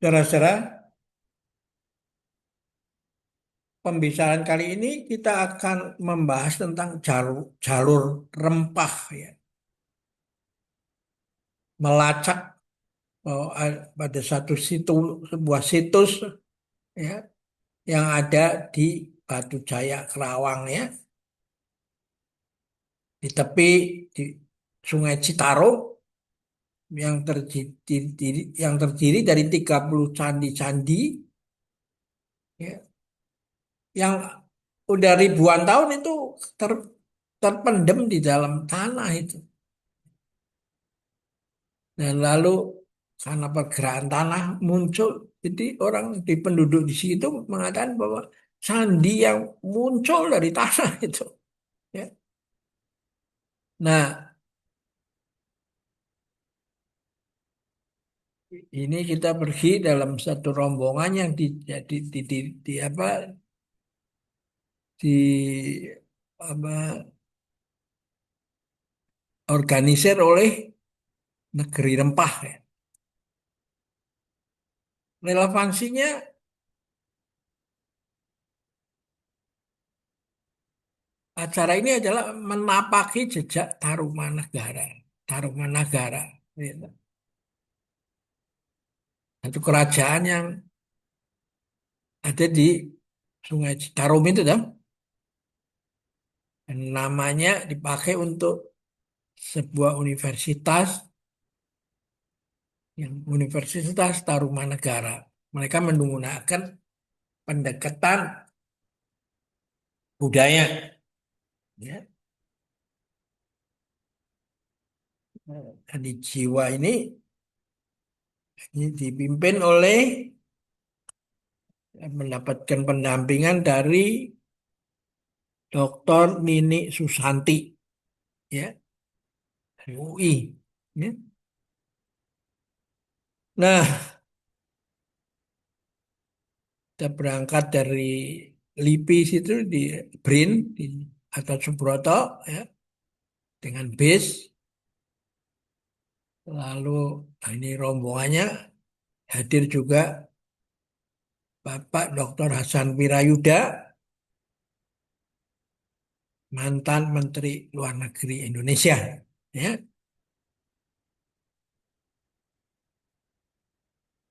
Saudara-saudara, pembicaraan kali ini kita akan membahas tentang jalur, jalur rempah ya. Melacak pada satu sebuah situs ya yang ada di Batu Jaya Kerawang ya, di tepi di Sungai Citarum yang terdiri dari 30 candi-candi ya, yang udah ribuan tahun itu terpendam di dalam tanah itu. Dan lalu karena pergerakan tanah muncul, jadi orang di penduduk di situ mengatakan bahwa candi yang muncul dari tanah itu. Ya. Nah, ini kita pergi dalam satu rombongan yang di apa di apa organisir oleh negeri rempah ya. Relevansinya acara ini adalah menapaki jejak Tarumanagara. Tarumanagara. Gitu. Satu kerajaan yang ada di Sungai Citarum itu kan. Dan namanya dipakai untuk sebuah universitas yang Universitas Tarumanagara. Mereka menggunakan pendekatan budaya. Ya. Di jiwa ini dipimpin oleh mendapatkan pendampingan dari Dr. Nini Susanti, ya, dari UI. Ya. Nah, kita berangkat dari LIPI situ di BRIN di atas Subroto, ya, dengan bis. Lalu ini rombongannya hadir juga Bapak Dr. Hasan Wirayuda, mantan Menteri Luar Negeri Indonesia. Ya.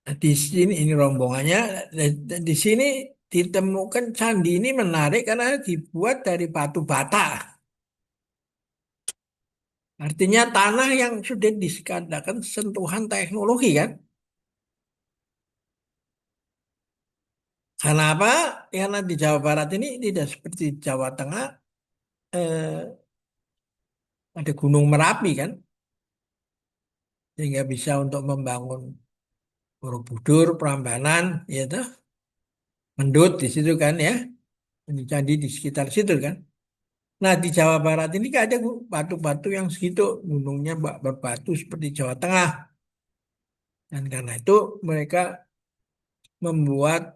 Nah, di sini ini rombongannya. Dan di sini ditemukan candi ini menarik karena dibuat dari batu bata. Artinya tanah yang sudah disekadakan sentuhan teknologi kan. Karena apa? Karena di Jawa Barat ini tidak seperti Jawa Tengah, eh, ada Gunung Merapi kan, sehingga bisa untuk membangun Borobudur, Prambanan, ya toh, Mendut di situ kan ya, ini candi di sekitar situ kan. Nah di Jawa Barat ini gak ada batu-batu yang segitu, gunungnya berbatu seperti Jawa Tengah. Dan karena itu mereka membuat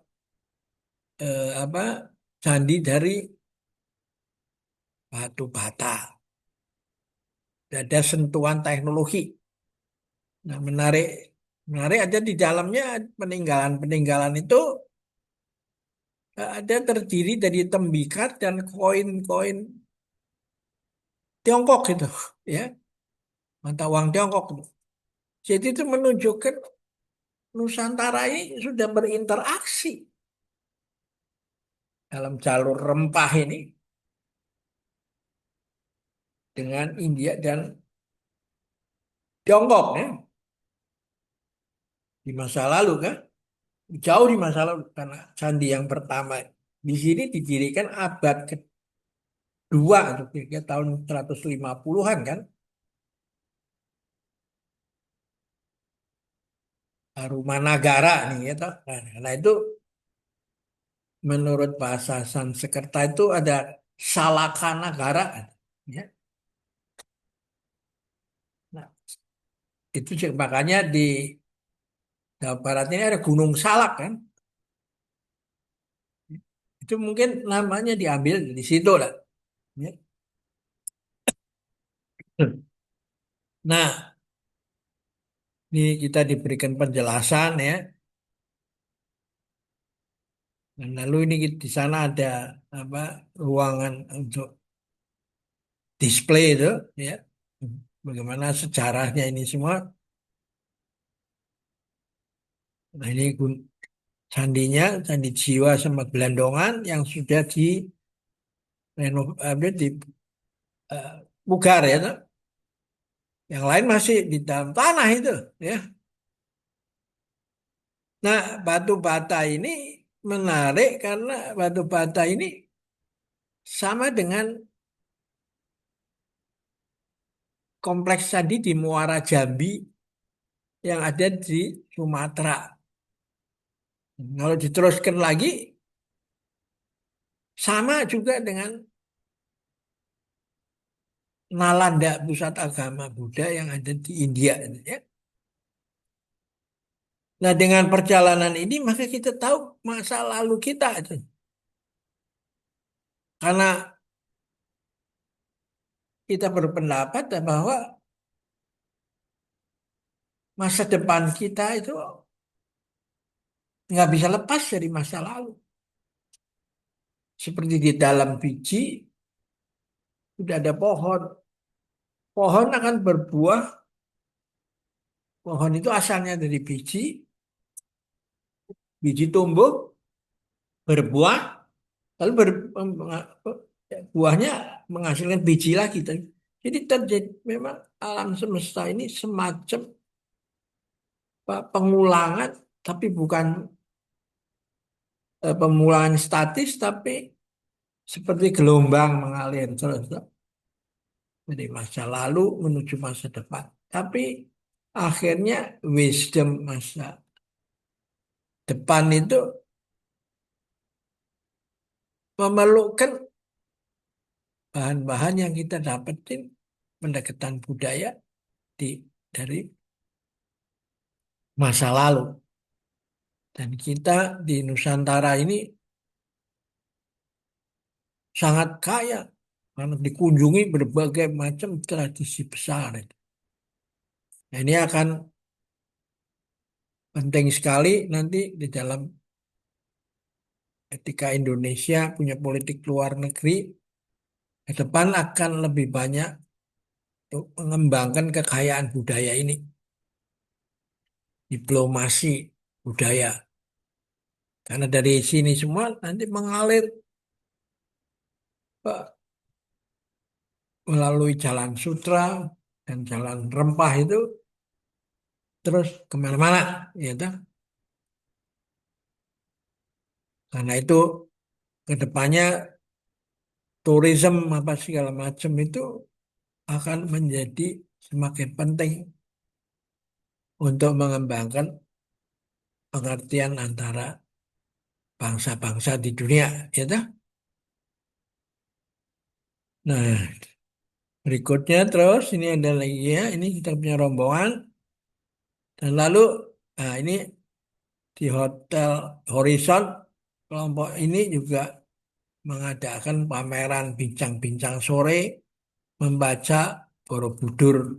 apa candi dari batu bata. Ada sentuhan teknologi. Nah, menarik, menarik ada di dalamnya peninggalan-peninggalan itu ada terdiri dari tembikar dan koin-koin Tiongkok gitu, ya, mata uang Tiongkok. Jadi itu menunjukkan Nusantara ini sudah berinteraksi dalam jalur rempah ini dengan India dan Tiongkok ya di masa lalu kan, jauh di masa lalu karena candi yang pertama di sini didirikan abad kedua atau kira-kira tahun 150-an kan. Tarumanagara nih ya toh. Nah, karena itu menurut bahasa Sanskerta itu ada Salaka Nagara ya. Nah, itu makanya di Jawa Barat ini ada Gunung Salak kan. Itu mungkin namanya diambil di situ lah. Ya. Nah, ini kita diberikan penjelasan ya. Dan lalu ini di sana ada apa ruangan untuk display itu, ya. Bagaimana sejarahnya ini semua. Nah, ini candinya, candi jiwa sama gelondongan yang sudah di renov, apa, di pugar ya, toh. Yang lain masih di dalam tanah itu, ya. Nah, batu bata ini menarik karena batu bata ini sama dengan kompleks tadi di Muara Jambi yang ada di Sumatera. Kalau diteruskan lagi, sama juga dengan Nalanda, pusat agama Buddha yang ada di India. Ya. Nah, dengan perjalanan ini maka kita tahu masa lalu kita itu. Karena kita berpendapat bahwa masa depan kita itu nggak bisa lepas dari masa lalu. Seperti di dalam biji, sudah ada pohon. Pohon akan berbuah. Pohon itu asalnya dari biji. Biji tumbuh, berbuah, lalu buahnya menghasilkan biji lagi. Jadi terjadi memang alam semesta ini semacam pengulangan, tapi bukan pemulangan statis, tapi seperti gelombang mengalir terus dari masa lalu menuju masa depan. Tapi akhirnya wisdom masa depan itu memerlukan bahan-bahan yang kita dapetin pendekatan budaya di dari masa lalu. Dan kita di Nusantara ini sangat kaya karena dikunjungi berbagai macam tradisi besar. Nah, ini akan penting sekali nanti di dalam ketika Indonesia punya politik luar negeri, ke depan akan lebih banyak untuk mengembangkan kekayaan budaya ini, diplomasi budaya. Karena dari sini semua nanti mengalir melalui jalan sutra dan jalan rempah itu terus kemana-mana, ya toh. Karena itu kedepannya tourism apa segala macam itu akan menjadi semakin penting untuk mengembangkan pengertian antara bangsa-bangsa di dunia, ya toh. Nah, berikutnya terus ini ada lagi ya, ini kita punya rombongan dan lalu nah ini di Hotel Horizon kelompok ini juga mengadakan pameran bincang-bincang sore membaca Borobudur.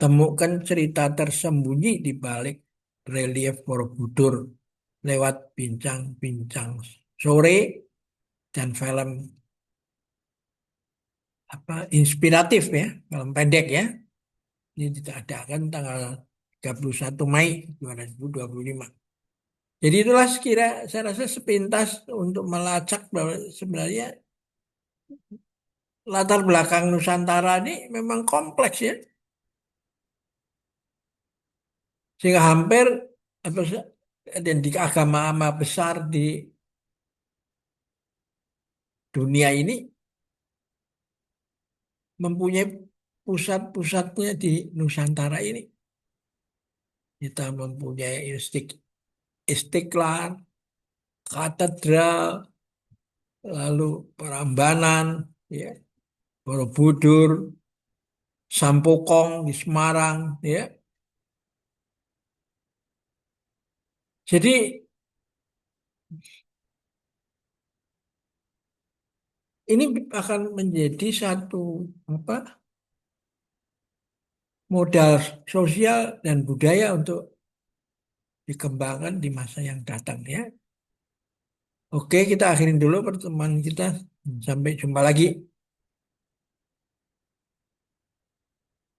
Temukan cerita tersembunyi di balik relief Borobudur lewat bincang-bincang sore dan film apa inspiratif ya, film pendek ya. Ini diadakan tanggal 31 Mei 2025. Jadi itulah sekira saya rasa sepintas untuk melacak bahwa sebenarnya latar belakang Nusantara ini memang kompleks ya. Sehingga hampir apa dan di agama-agama besar di dunia ini mempunyai pusat-pusatnya di Nusantara ini. Kita mempunyai Istiqlal, katedral, lalu Prambanan, ya, Borobudur, Sampokong di Semarang, ya. Jadi ini akan menjadi satu apa modal sosial dan budaya untuk dikembangkan di masa yang datang ya. Oke, kita akhirin dulu pertemuan kita. Sampai jumpa lagi.